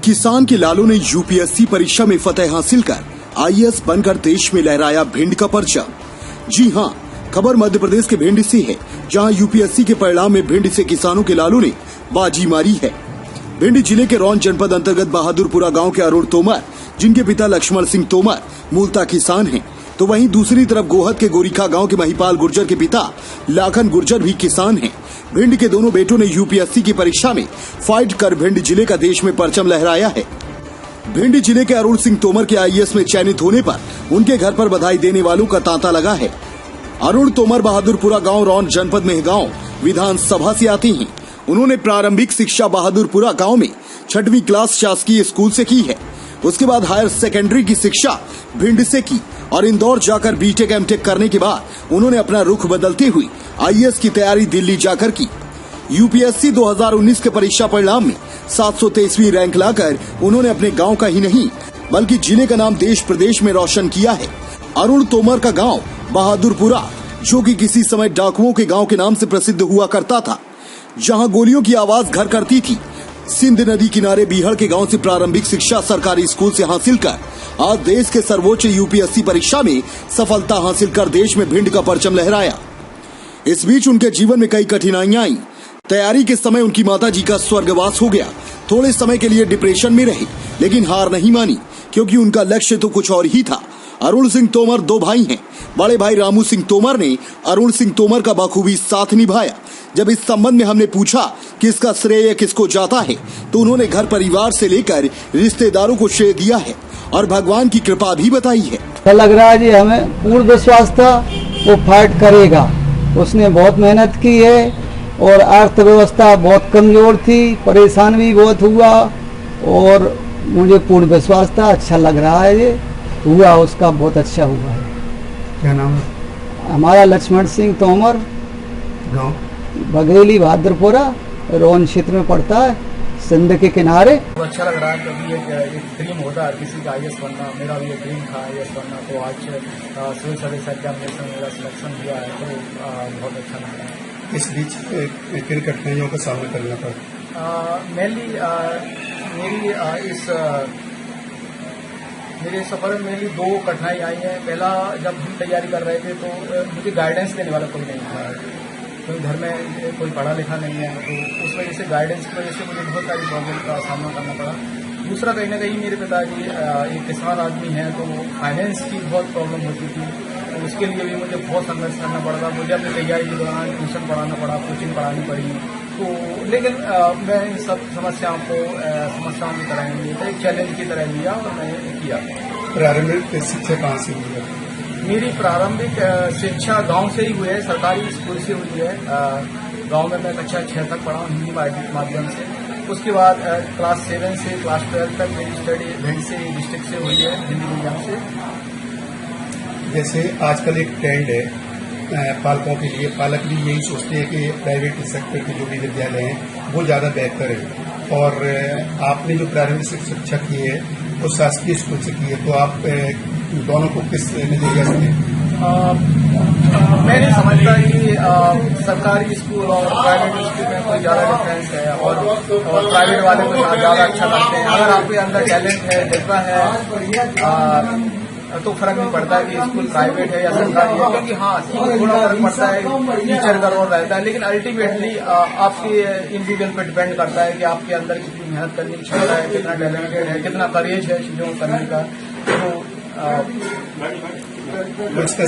किसान के लालू ने यूपीएससी परीक्षा में फतेह हासिल कर आईएएस बनकर देश में लहराया भिंड का परचम। जी हां, खबर मध्य प्रदेश के भिंड से है, जहां यूपीएससी के परिणाम में भिंड से किसानों के लालू ने बाजी मारी है। भिंड जिले के रौन जनपद अंतर्गत बहादुरपुरा गांव के अरुण तोमर, जिनके पिता लक्ष्मण सिंह तोमर मूलतः किसान हैं, तो वहीं दूसरी तरफ गोहद के गोरीखा गांव के महिपाल गुर्जर के पिता लाखन गुर्जर भी किसान हैं। भिंड के दोनों बेटों ने यूपीएससी की परीक्षा में फाइट कर भिंड जिले का देश में परचम लहराया है। भिंड जिले के अरुण सिंह तोमर के आईएएस में चयनित होने पर उनके घर पर बधाई देने वालों का तांता लगा है। अरुण तोमर बहादुरपुरा गांव रौन जनपद मेहगांव विधानसभा से आते हैं। उन्होंने प्रारंभिक शिक्षा बहादुरपुरा गांव में 6वीं क्लास शासकीय स्कूल से की है। उसके बाद हायर सेकेंडरी की शिक्षा भिंड से की और इंदौर जाकर बीटेक एमटेक करने के बाद उन्होंने अपना रुख बदलते हुए आईएएस की तैयारी दिल्ली जाकर की। यूपीएससी 2019 के परीक्षा परिणाम में 723वीं रैंक लाकर उन्होंने अपने गांव का ही नहीं बल्कि जिले का नाम देश प्रदेश में रोशन किया है। अरुण तोमर का गांव बहादुरपुरा, जो कि किसी समय डाकुओं के गांव के नाम से प्रसिद्ध हुआ करता था, जहां गोलियों की आवाज घर करती थी, सिंध नदी किनारे बीहड़ के गांव से प्रारंभिक शिक्षा सरकारी स्कूल से हासिल कर आज देश के सर्वोच्च यूपीएससी परीक्षा में सफलता हासिल कर देश में भिंड का परचम लहराया। इस बीच उनके जीवन में कई कठिनाइयां आई। तैयारी के समय उनकी माताजी का स्वर्गवास हो गया। थोड़े समय के लिए डिप्रेशन में रहे, लेकिन हार नहीं मानी, क्योंकि उनका लक्ष्य तो कुछ और ही था। अरुण सिंह तोमर 2 भाई हैं। बड़े भाई रामू सिंह तोमर ने अरुण सिंह तोमर का बखूबी साथ निभाया। जब इस संबंध में हमने पूछा कि इसका श्रेय किसको जाता है, तो उन्होंने घर परिवार से लेकर रिश्तेदारों को श्रेय दिया है और भगवान की कृपा भी बताई है। तो लग रहा है जी, हमें पूर्ण विश्वास था वो फाइट करेगा। उसने बहुत मेहनत की है और अर्थव्यवस्था बहुत कमजोर थी, परेशान भी बहुत हुआ और मुझे पूर्ण विश्वास था। अच्छा लग रहा है, ये हुआ उसका बहुत अच्छा हुआ है। क्या नाम है? हमारा लक्ष्मण सिंह तोमर, गाँव बघेली बहादुरपुरा, रौन क्षेत्र में पड़ता है, सिंध के किनारे। तो अच्छा लग रहा है, क्योंकि एक ड्रीम होता है किसी का आईएएस बनना। मेरा भी एक ड्रीम था आईएएस बनना, तो आज सिविल सर्विस एग्जामिनेशन में मेरा सिलेक्शन हुआ है, तो बहुत अच्छा लग रहा है। इस बीच किन कठिनाइयों का सामना करना पड़ा? मेरे सफर में मेनली 2 कठिनाई आई हैं। पहला, जब हम तैयारी कर रहे थे तो मुझे गाइडेंस देने वाला कोई नहीं था, क्योंकि घर में कोई पढ़ा लिखा नहीं है, तो उस वजह से गाइडेंस की वजह से मुझे बहुत सारी प्रॉब्लम का सामना करना पड़ा। दूसरा, कहीं ना कहीं मेरे पिताजी एक किसान आदमी हैं, तो फाइनेंस की बहुत प्रॉब्लम होती थी, तो उसके लिए भी मुझे बहुत संघर्ष करना पड़ा था। मुझे अपनी तैयारी के दौरान ट्यूशन पढ़ाना पड़ा, कोचिंग पढ़ानी पड़ी, तो लेकिन मैं इन सब समस्याओं की तरह नहीं, एक चैलेंज की तरह लिया और मैंने किया। प्रारंभिक शिक्षा कहाँ से हुई है? मेरी प्रारंभिक शिक्षा गांव से ही हुई है, सरकारी स्कूल से हुई है। गांव में मैं कक्षा 6 तक पढ़ा हूँ हिंदी माध्यम से। उसके बाद क्लास 7 से क्लास 12 तक मेरी स्टडी भिंड से डिस्ट्रिक्ट से हुई है, हिंदी मीडियम से। जैसे आजकल एक ट्रेंड है पालकों के लिए, पालक भी यही सोचते हैं कि प्राइवेट सेक्टर के जो भी विद्यालय हैं वो ज़्यादा बेहतर है, और आपने जो प्रारंभिक शिक्षा की है वो शासकीय स्कूल से की है, तो आप दोनों को किस नजरिए से? मैं नहीं समझता कि सरकारी स्कूल और प्राइवेट स्कूल में कोई ज़्यादा डिफरेंस है, और प्राइवेट वाले को ज़्यादा अच्छा लगते हैं। अगर आपके अंदर टैलेंट है, जज्बा है, तो फर्क नहीं पड़ता कि स्कूल प्राइवेट है या सरकारी है, क्योंकि हाँ थोड़ा फर्क पड़ता है, टीचर का रोल रहता है, लेकिन अल्टीमेटली आपके इंडिविजुअल पर डिपेंड करता है कि आपके अंदर कितनी मेहनत करने की क्षमता है, कितना टैलेंटेड है, कितना करेज है चीजों को करने का। तो इसका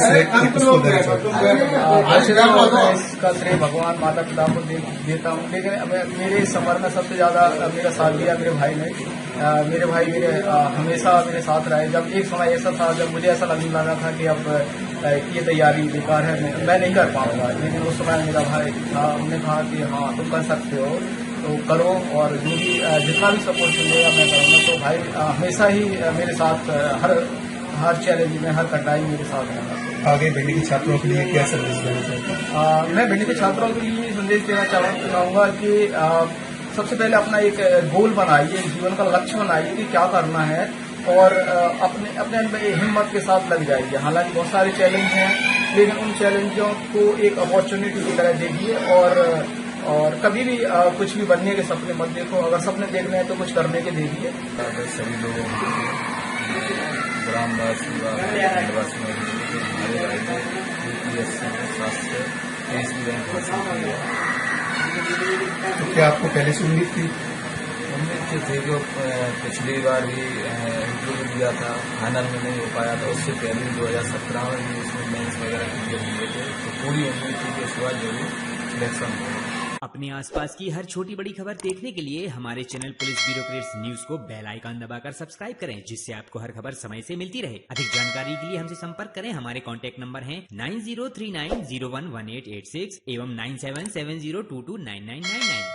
श्रेय भगवान माता पिता को देता हूँ, लेकिन मेरे सफर में सबसे ज्यादा मेरा साथ दिया मेरे भाई ने। मेरे भाई हमेशा मेरे साथ रहे। जब एक समय ऐसा था जब मुझे ऐसा लगने लगा था कि अब ये तैयारी बेकार है, मैं नहीं कर पाऊंगा, लेकिन उस समय मेरा भाई था, उन्होंने कहा कि हाँ तुम कर सकते हो, तो करो, और जो भी जितना भी सपोर्ट मिलेगा मैं करूँगा। तो भाई हमेशा ही मेरे साथ हर चैलेंज में, हर कठिनाई मेरे साथ रहना। आगे भिंड के छात्रों के लिए क्या संदेश देना चाहिए? मैं भिंड के छात्रों के लिए संदेश देना चाहूँगा कि सबसे पहले अपना एक गोल बनाइए, जीवन का लक्ष्य बनाइए कि क्या करना है, और अपने अंदर हिम्मत के साथ लग जाइए। हालांकि बहुत सारे चैलेंज हैं, लेकिन उन चैलेंजों को एक अपॉर्चुनिटी की तरह देखिए और कभी भी कुछ भी बनने के सपने मत देखो, अगर सपने देखने हैं तो कुछ करने के देखिए। सभी लोगों को ग्रामवासी व खंडवासी में हमारे भाई ने यूपीएससी में स्वास्थ्य केस भी रैंक हासिल की है। तो क्या आपको पहले से उम्मीद थी? उम्मीद तो थी जो पिछली बार भी इंटरव्यू दिया था, फाइनल में नहीं हो पाया था, उससे पहले 2017 में भी उसमें मेंस वगैरह क्लियर हुए थे, तो पूरी उम्मीद थी कि इस बार जरूर सिलेक्शन होगा। अपने आसपास की हर छोटी बड़ी खबर देखने के लिए हमारे चैनल पुलिस ब्यूरोक्रेट्स न्यूज को बेल आइकन दबाकर सब्सक्राइब करें, जिससे आपको हर खबर समय से मिलती रहे। अधिक जानकारी के लिए हमसे संपर्क करें। हमारे कॉन्टैक्ट नंबर हैं 9039011886 एवं 9770229999।